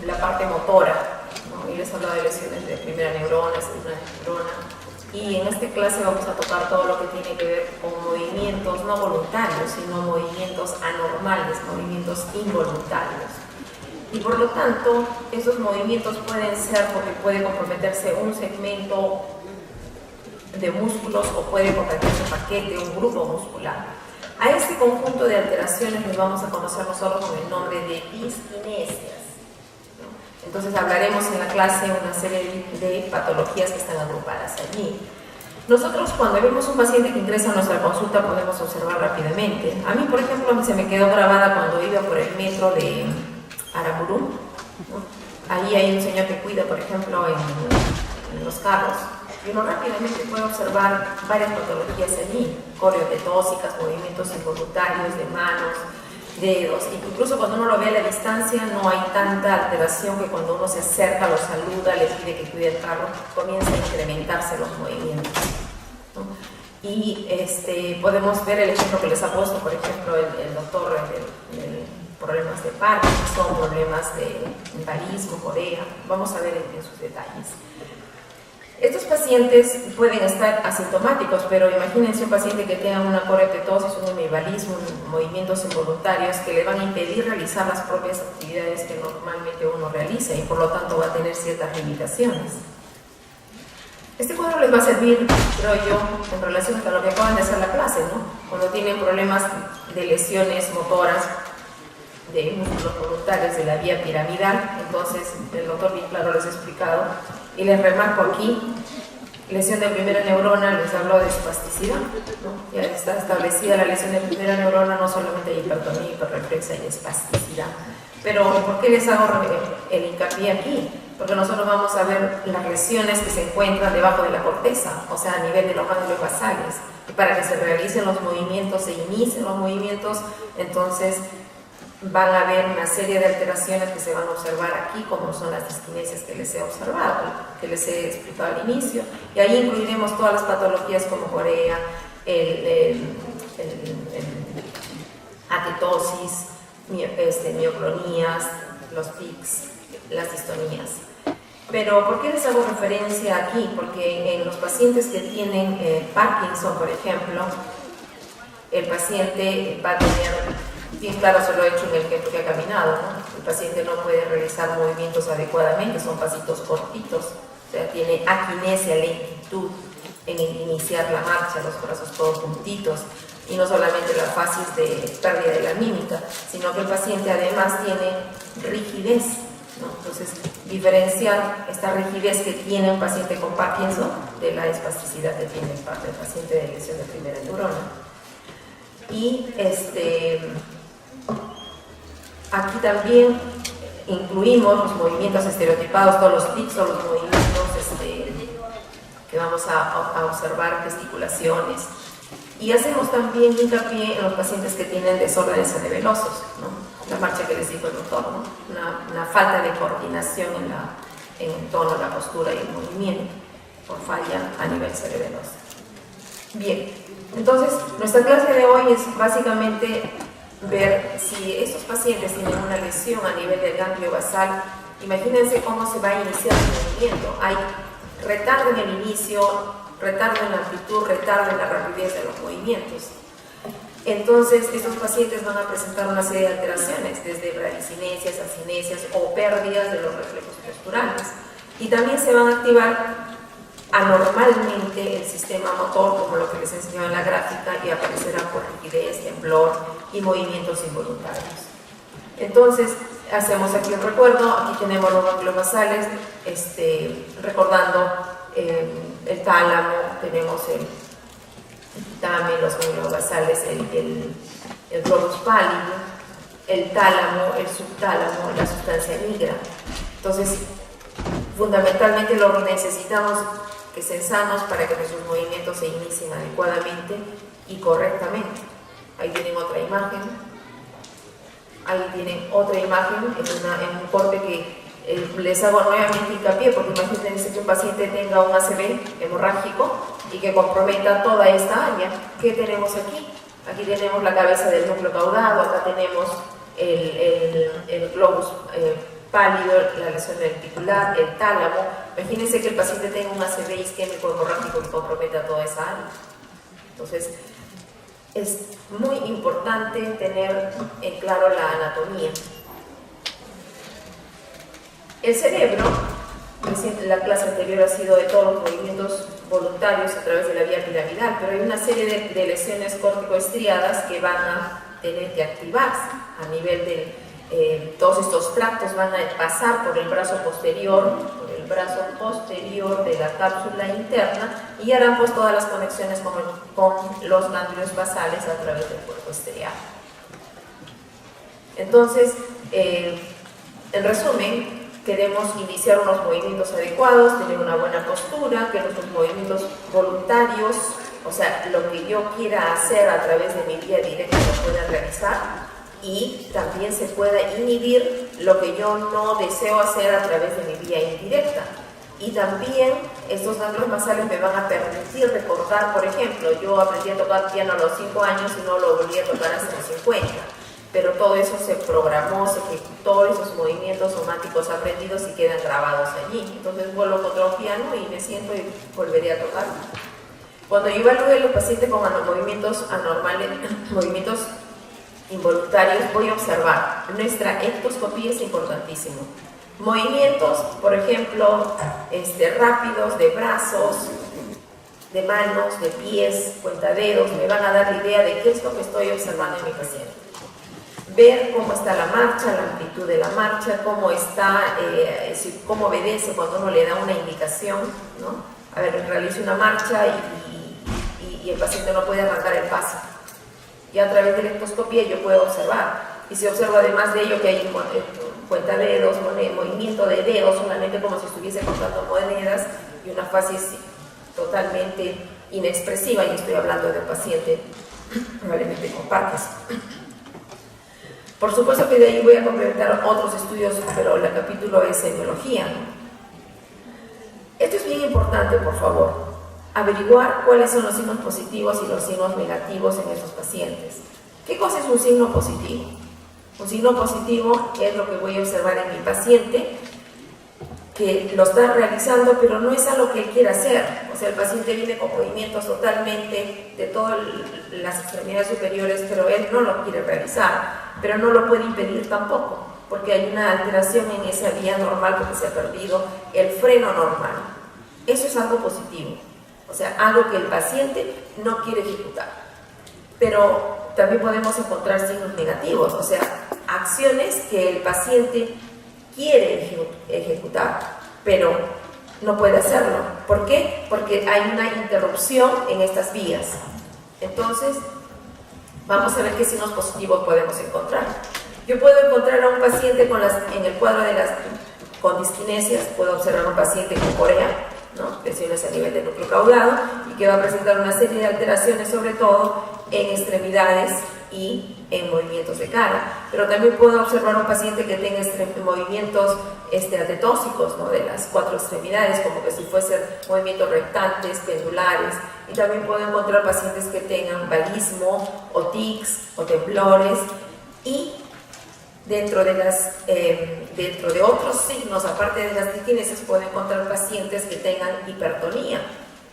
la parte motora, ¿no? Y les he hablado de lesiones de primera neurona, segunda neurona. Y en esta clase vamos a tocar todo lo que tiene que ver con movimientos no voluntarios, sino movimientos anormales, movimientos involuntarios. Y por lo tanto, esos movimientos pueden ser porque puede comprometerse un segmento de músculos o puede comprometerse un paquete, un grupo muscular. A este conjunto de alteraciones les vamos a conocer nosotros con el nombre de diskinesias. Entonces hablaremos en la clase una serie de patologías que están agrupadas allí. Nosotros cuando vemos un paciente que ingresa a nuestra consulta podemos observar rápidamente. A mí, por ejemplo, se me quedó grabada cuando iba por el metro de Aramburú, ¿no? Ahí hay un señor que cuida, por ejemplo, en los carros. Y uno rápidamente puede observar varias patologías allí, coreotetósicas, movimientos involuntarios de manos, dedos. Incluso cuando uno lo ve a la distancia no hay tanta alteración que cuando uno se acerca, lo saluda, le pide que cuide el carro, comienza a incrementarse los movimientos, ¿no? Y podemos ver el ejemplo que les ha puesto, por ejemplo, el doctor de problemas de Parkinson, problemas de barismo, corea. Vamos a ver en sus detalles. Estos pacientes pueden estar asintomáticos, pero imagínense un paciente que tenga una coreotetosis, un hemibalismo, movimientos involuntarios que le van a impedir realizar las propias actividades que normalmente uno realiza y por lo tanto va a tener ciertas limitaciones. Este cuadro les va a servir, creo yo, en relación a lo que acaban de hacer la clase, ¿no? Cuando tienen problemas de lesiones motoras, de músculos voluntarios de la vía piramidal, entonces el doctor bien claro les ha explicado. Y les remarco aquí, lesión de primera neurona, les hablo de espasticidad, ¿no? Ya está establecida la lesión de primera neurona, no solamente hay hipertonía, hiperreflexia y espasticidad. Pero ¿por qué les hago el hincapié aquí? Porque nosotros vamos a ver las lesiones que se encuentran debajo de la corteza, o sea, a nivel de los ganglios basales. Y para que se realicen los movimientos, se inicien los movimientos, entonces van a haber una serie de alteraciones que se van a observar aquí, como son las diskinesias que les he observado, que les he explicado al inicio, y ahí incluiremos todas las patologías como corea, atetosis, mioclonías, los tics, las distonías. Pero ¿por qué les hago referencia aquí? Porque en los pacientes que tienen Parkinson, por ejemplo, el paciente va a tener, bien claro, se lo he hecho en el ejemplo que ha caminado, ¿no? El paciente no puede realizar movimientos adecuadamente, son pasitos cortitos, o sea, tiene aquinesia, lentitud en iniciar la marcha, los brazos todos juntitos, y no solamente la fases de pérdida de la mímica, sino que el paciente además tiene rigidez, ¿no? Entonces, diferenciar esta rigidez que tiene un paciente con Parkinson de la espasticidad que tiene el paciente de lesión de primera neurona. Y aquí también incluimos los movimientos estereotipados, todos los tics o los movimientos que vamos a observar, gesticulaciones. Y hacemos también hincapié en los pacientes que tienen desórdenes cerebelosos, ¿no? La marcha que les dijo el doctor, ¿no? Una falta de coordinación en el tono, la postura y el movimiento por falla a nivel cerebeloso. Bien, entonces nuestra clase de hoy es básicamente ver si estos pacientes tienen una lesión a nivel del ganglio basal. Imagínense cómo se va a iniciar el movimiento. Hay retardo en el inicio, retardo en la amplitud, retardo en la rapidez de los movimientos. Entonces, estos pacientes van a presentar una serie de alteraciones, desde bradicinesias, acinesias o pérdidas de los reflejos posturales. Y también se van a activar anormalmente el sistema motor, como lo que les enseñó en la gráfica, y aparecerá por rigidez, temblor y movimientos involuntarios. Entonces, hacemos aquí un recuerdo. Aquí tenemos los ganglios basales, recordando el tálamo, tenemos el pitame, los ganglios basales, el globus pálido, el tálamo, el subtálamo, la sustancia nigra. Entonces, fundamentalmente lo necesitamos que estén sanos para que nuestros movimientos se inicien adecuadamente y correctamente. Ahí tienen otra imagen. Ahí tienen otra imagen en un corte que les hago nuevamente hincapié, porque imagínense que un paciente tenga un ACV hemorrágico y que comprometa toda esta área. ¿Qué tenemos aquí? Aquí tenemos la cabeza del núcleo caudado, acá tenemos el globus pálido, la lesión articular, el tálamo. Imagínense que el paciente tenga un ACV isquémico hemorrágico que comprometa toda esa área. Entonces, es muy importante tener en claro la anatomía. El cerebro, la clase anterior ha sido de todos los movimientos voluntarios a través de la vía piramidal, pero hay una serie de lesiones córtico-estriadas que van a tener que activarse a nivel de todos estos tractos van a pasar por el brazo posterior de la cápsula interna y harán pues todas las conexiones con los ganglios basales a través del cuerpo estriado. Entonces, en resumen, queremos iniciar unos movimientos adecuados, tener una buena postura, que nuestros movimientos voluntarios, o sea, lo que yo quiera hacer a través de mi vía directa se pueda realizar, y también se pueda inhibir lo que yo no deseo hacer a través de mi vía indirecta. Y también estos ganglios basales me van a permitir recordar, por ejemplo, yo aprendí a tocar piano a los 5 años y no lo volví a tocar hasta los 50, pero todo eso se programó, se ejecutó, esos movimientos somáticos aprendidos y quedan grabados allí. Entonces vuelvo contra un piano y me siento y volveré a tocar. Cuando yo evalúe a los pacientes con movimientos anormales, movimientos involuntarios, voy a observar. Nuestra ectoscopía es importantísimo. Movimientos, por ejemplo, rápidos de brazos, de manos, de pies, cuentadedos, me van a dar la idea de qué es lo que estoy observando en mi paciente. Ver cómo está la marcha, la amplitud de la marcha, cómo está, cómo obedece cuando uno le da una indicación, ¿no? A ver, realice una marcha y el paciente no puede arrancar el paso. Y a través de la ectoscopía yo puedo observar. Y si observo además de ello que hay cuentadedos, movimiento de dedos, solamente como si estuviese contando monedas, y una fase totalmente inexpresiva, y estoy hablando de un paciente probablemente con Parkinson. Por supuesto que de ahí voy a complementar otros estudios, pero el capítulo es semiología. Esto es bien importante, por favor. Averiguar cuáles son los signos positivos y los signos negativos en esos pacientes. ¿Qué cosa es un signo positivo? Un signo positivo es lo que voy a observar en mi paciente, que lo está realizando, pero no es algo que él quiera hacer. O sea, el paciente viene con movimientos totalmente de todas las extremidades superiores, pero él no lo quiere realizar, pero no lo puede impedir tampoco, porque hay una alteración en esa vía normal porque se ha perdido el freno normal. Eso es algo positivo. O sea, algo que el paciente no quiere ejecutar. Pero también podemos encontrar signos negativos, o sea, acciones que el paciente quiere ejecutar, pero no puede hacerlo. ¿Por qué? Porque hay una interrupción en estas vías. Entonces, vamos a ver qué signos positivos podemos encontrar. Yo puedo encontrar a un paciente en el cuadro con disquinesias, puedo observar a un paciente con corea, ¿no? Lesiones a nivel del núcleo caudado, y que va a presentar una serie de alteraciones, sobre todo en extremidades y en movimientos de cara. Pero también puedo observar un paciente que tenga movimientos atetóxicos, ¿no? De las 4 extremidades, como que si fuesen movimientos rectantes, pendulares. Y también puedo encontrar pacientes que tengan vagismo o tics o temblores. Y dentro de otros signos, aparte de las disquinesias, puedo encontrar pacientes que tengan hipertonía.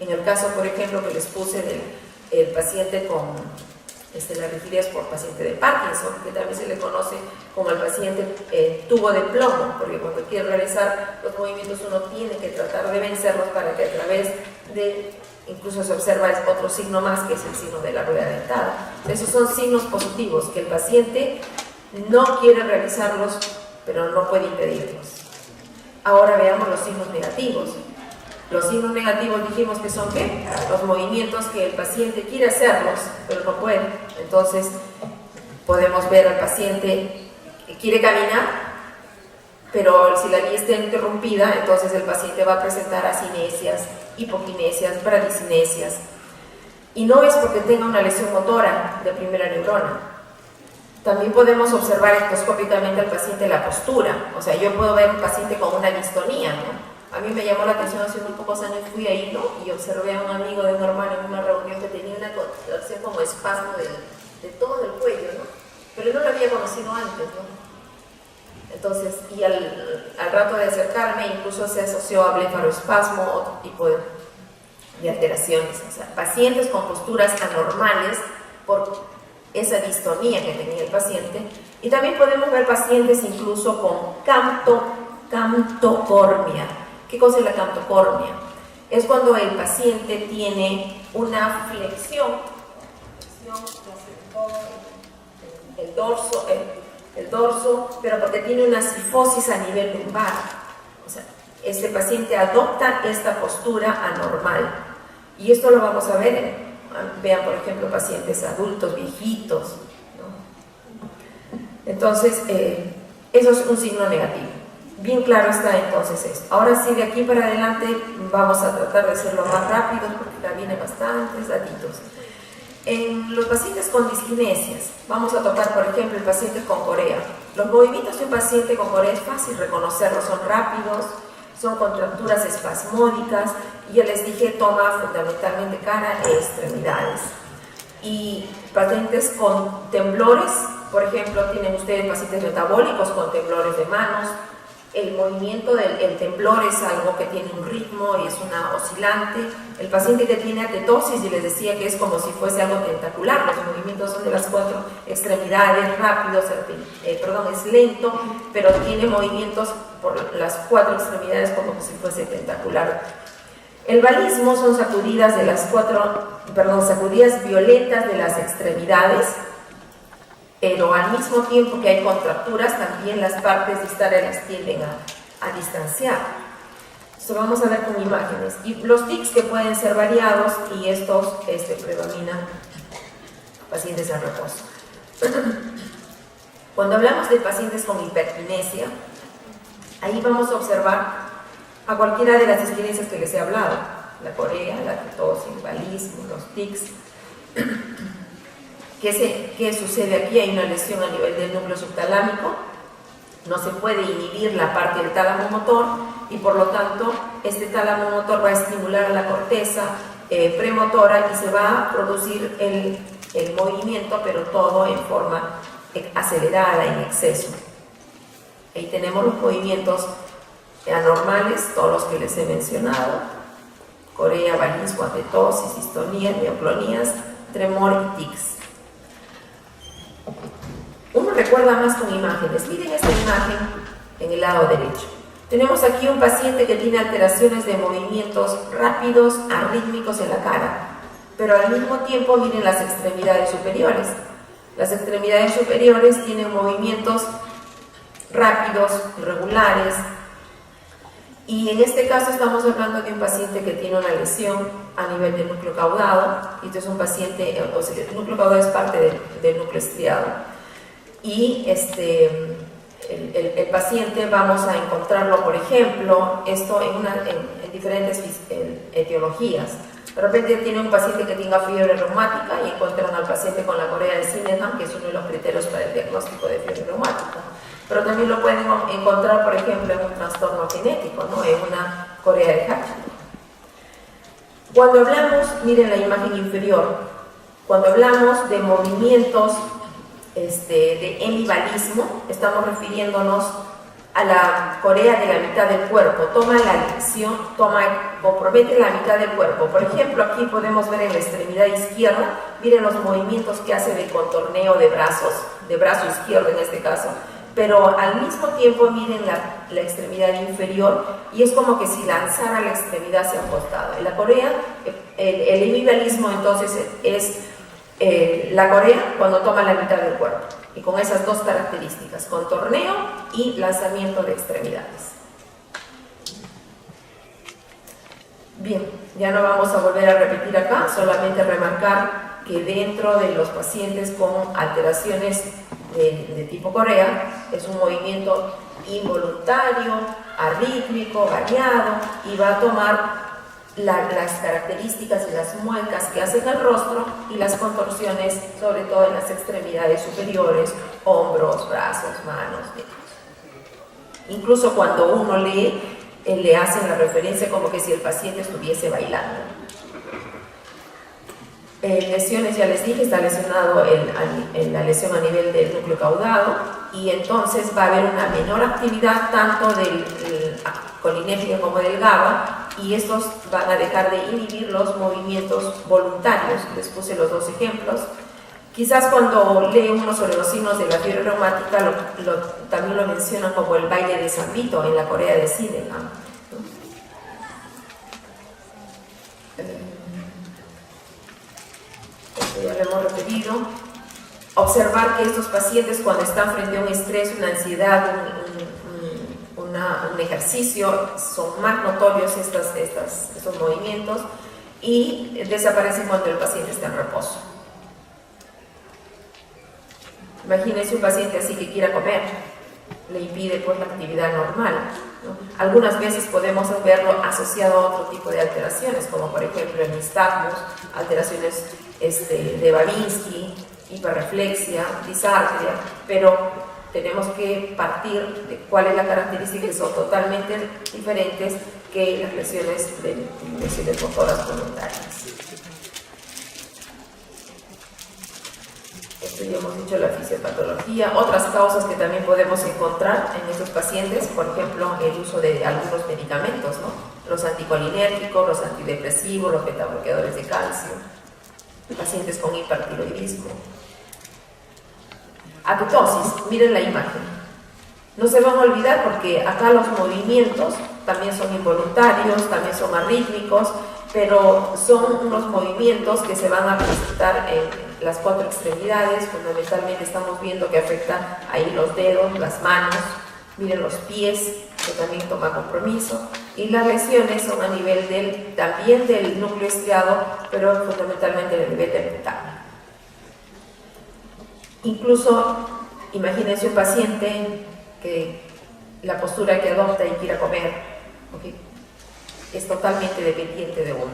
En el caso, por ejemplo, que les puse del paciente con la rigidez por paciente de Parkinson, que también se le conoce como el paciente tubo de plomo, porque cuando quiere realizar los movimientos uno tiene que tratar de vencerlos para que a través de, incluso se observa otro signo más, que es el signo de la rueda dentada. Esos son signos positivos, que el paciente no quiere realizarlos, pero no puede impedirlos. Ahora veamos los signos negativos. Los signos negativos dijimos que son ¿qué? Los movimientos que el paciente quiere hacerlos, pero no puede. Entonces, podemos ver al paciente que quiere caminar, pero si la vía está interrumpida, entonces el paciente va a presentar acinesias, hipoquinesias, bradicinesias. Y no es porque tenga una lesión motora de primera neurona. También podemos observar ectoscópicamente al paciente la postura. O sea, yo puedo ver un paciente con una distonía, ¿no? A mí me llamó la atención hace unos pocos años, fui ahí, ¿no? Y observé a un amigo de un hermano en una reunión que tenía una contracción como espasmo de todo el cuello, ¿no? Pero no lo había conocido antes, ¿no? Entonces, y al rato de acercarme, incluso se asoció a blefaroespasmo, otro tipo de alteraciones. O sea, pacientes con posturas anormales por esa distonía que tenía el paciente. Y también podemos ver pacientes incluso con camtocormia. ¿Qué cosa es la camtocormia? Es cuando el paciente tiene una flexión el dorso, pero porque tiene una cifosis a nivel lumbar. O sea, este paciente adopta esta postura anormal. Y esto lo vamos a ver vean, por ejemplo, pacientes adultos, viejitos, ¿no? Entonces, eso es un signo negativo. Bien claro está entonces esto. Ahora sí, de aquí para adelante vamos a tratar de hacerlo más rápido porque ya vienen bastantes datitos. En los pacientes con diskinesias, vamos a tocar, por ejemplo, el paciente con corea. Los movimientos de un paciente con corea es fácil reconocerlos, son rápidos, son contracturas espasmódicas, y ya les dije, toma fundamentalmente cara e extremidades. Y pacientes con temblores, por ejemplo, tienen ustedes pacientes metabólicos con temblores de manos. El movimiento del temblor es algo que tiene un ritmo y es una oscilante. El paciente que tiene atetosis, y les decía que es como si fuese algo tentacular, los movimientos son de las 4 extremidades, rápidos, es lento, pero tiene movimientos por las 4 extremidades como si fuese tentacular. El balismo son sacudidas sacudidas violentas de las extremidades, pero al mismo tiempo que hay contracturas, también las partes distales las tienden a distanciar. Esto vamos a ver con imágenes. Y los tics que pueden ser variados, y estos predominan pacientes en reposo. Cuando hablamos de pacientes con hiperkinesia, ahí vamos a observar a cualquiera de las diskinesias que les he hablado: la corea, la atetosis, el balismo, los tics. ¿Qué sucede aquí? Hay una lesión a nivel del núcleo subtalámico, no se puede inhibir la parte del tálamo motor, y por lo tanto este tálamo motor va a estimular a la corteza premotora y se va a producir el movimiento, pero todo en forma acelerada, en exceso. Ahí tenemos los movimientos anormales, todos los que les he mencionado: corea, balismo, atetosis, distonías, neoclonías, tremor y tics. Uno recuerda más con imágenes. Miren esta imagen en el lado derecho. Tenemos aquí un paciente que tiene alteraciones de movimientos rápidos, arrítmicos en la cara, pero al mismo tiempo miren las extremidades superiores. Las extremidades superiores tienen movimientos rápidos, regulares, y en este caso estamos hablando de un paciente que tiene una lesión a nivel del núcleo caudado. Este es un paciente, o sea, el núcleo caudado es parte del núcleo estriado. Y el paciente vamos a encontrarlo, por ejemplo, esto en diferentes etiologías. De repente tiene un paciente que tenga fiebre reumática y encuentran al paciente con la corea de Sydenham, que es uno de los criterios para el diagnóstico de fiebre reumática. Pero también lo pueden encontrar, por ejemplo, en un trastorno genético, ¿no? En una corea de Hashimoto. Cuando hablamos, miren la imagen inferior, cuando hablamos de movimientos de hemibalismo, estamos refiriéndonos a la corea de la mitad del cuerpo. Toma la lesión, compromete la mitad del cuerpo. Por ejemplo, aquí podemos ver en la extremidad izquierda, miren los movimientos que hace de contorneo de brazos, de brazo izquierdo en este caso, pero al mismo tiempo miren la extremidad inferior, y es como que si lanzara la extremidad hacia un costado. En la corea, el hemibalismo entonces es la corea cuando toma la mitad del cuerpo, y con esas dos características: contorneo y lanzamiento de extremidades. Bien, ya no vamos a volver a repetir acá, solamente remarcar que dentro de los pacientes con alteraciones de tipo corea es un movimiento involuntario, arrítmico, variado, y va a tomar las características y las muecas que hacen el rostro y las contorsiones, sobre todo en las extremidades superiores, hombros, brazos, manos, dedos. Incluso cuando uno lee, le hacen la referencia como que si el paciente estuviese bailando. Lesiones, ya les dije, está lesionado en la lesión a nivel del núcleo caudado, y entonces va a haber una menor actividad tanto del colinérgico como del GABA, y estos van a dejar de inhibir los movimientos voluntarios. Les puse los dos ejemplos. Quizás cuando lee uno sobre los signos de la fiebre reumática también lo mencionan como el baile de San Vito en la Corea de Sydenham. Esto ya lo hemos referido. Observar que estos pacientes, cuando están frente a un estrés, una ansiedad, un ejercicio, son más notorios estos movimientos, y desaparecen cuando el paciente está en reposo. Imagínense un paciente así que quiera comer, le impide pues la actividad normal, ¿no? Algunas veces podemos verlo asociado a otro tipo de alteraciones, como por ejemplo el nistagmus, alteraciones de Babinski, hiperreflexia, disartria, pero tenemos que partir de cuál es la característica, que son totalmente diferentes que las lesiones motoras voluntarias. Esto ya hemos dicho, la fisiopatología. Otras causas que también podemos encontrar en estos pacientes, por ejemplo, el uso de algunos medicamentos, ¿no? Los anticolinérgicos, los antidepresivos, los betabloqueadores de calcio, pacientes con hipertiroidismo. Atotosis, miren la imagen. No se van a olvidar porque acá los movimientos también son involuntarios, también son arrítmicos, pero son unos movimientos que se van a presentar en las cuatro extremidades. Fundamentalmente estamos viendo que afecta ahí los dedos, las manos, miren los pies, que también toma compromiso, y las lesiones son a nivel también del núcleo estriado, pero fundamentalmente a nivel del pentágono. Incluso, imagínense un paciente que la postura que adopta y quiera comer, ¿okay?, es totalmente dependiente de uno.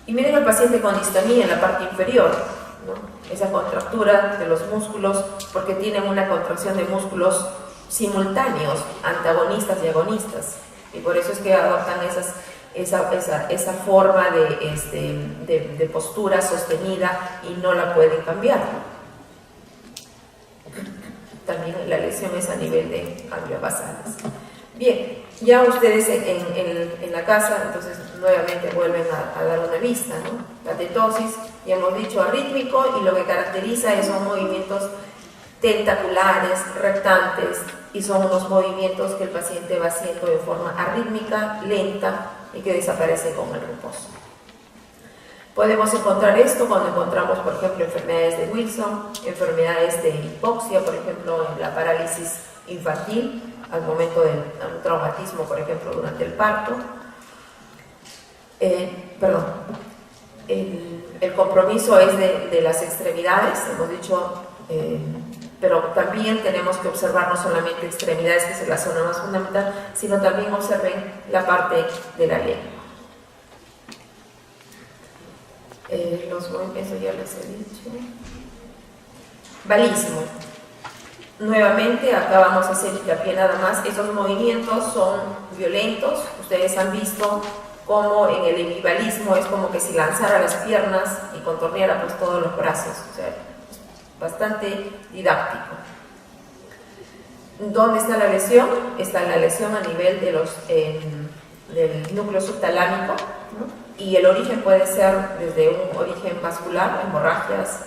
Y miren al paciente con distonía en la parte inferior, ¿no? Esa contractura de los músculos, porque tienen una contracción de músculos simultáneos, antagonistas y agonistas, y por eso es que adoptan esa forma de postura sostenida y no la pueden cambiar. También la lesión es a nivel de gangliobasales. Bien, ya ustedes en la casa, entonces nuevamente vuelven a dar una vista, ¿no? La tetosis, ya hemos dicho, arrítmico, y lo que caracteriza son movimientos tentaculares, rectantes, y son unos movimientos que el paciente va haciendo de forma arrítmica, lenta, y que desaparece con el reposo. Podemos encontrar esto cuando encontramos, por ejemplo, enfermedades de Wilson, enfermedades de hipoxia, por ejemplo, en la parálisis infantil, al momento de un traumatismo, por ejemplo, durante el parto. El compromiso es de las extremidades, hemos dicho, pero también tenemos que observar no solamente extremidades, que es la zona más fundamental, sino también observen la parte de la lengua. Eso ya les he dicho. Balismo. Nuevamente, acá vamos a hacer hincapié nada más. Esos movimientos son violentos. Ustedes han visto cómo en el hemibalismo es como que si lanzara las piernas y contorneara pues todos los brazos. O sea, bastante didáctico. ¿Dónde está la lesión? Está la lesión a nivel del núcleo subtalámico, ¿no? Y el origen puede ser desde un origen vascular, hemorragias,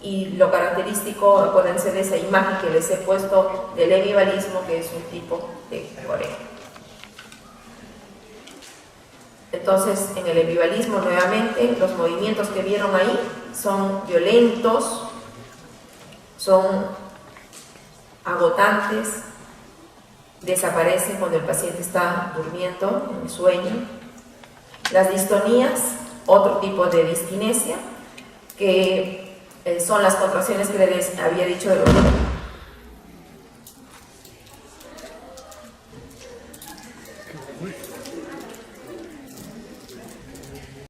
y lo característico pueden ser esa imagen que les he puesto del hemibalismo, que es un tipo de corea. Entonces, en el hemibalismo, nuevamente, los movimientos que vieron ahí son violentos, son agotantes, desaparecen cuando el paciente está durmiendo, en el sueño. Las distonías, otro tipo de diskinesia, que son las contracciones que les había dicho de los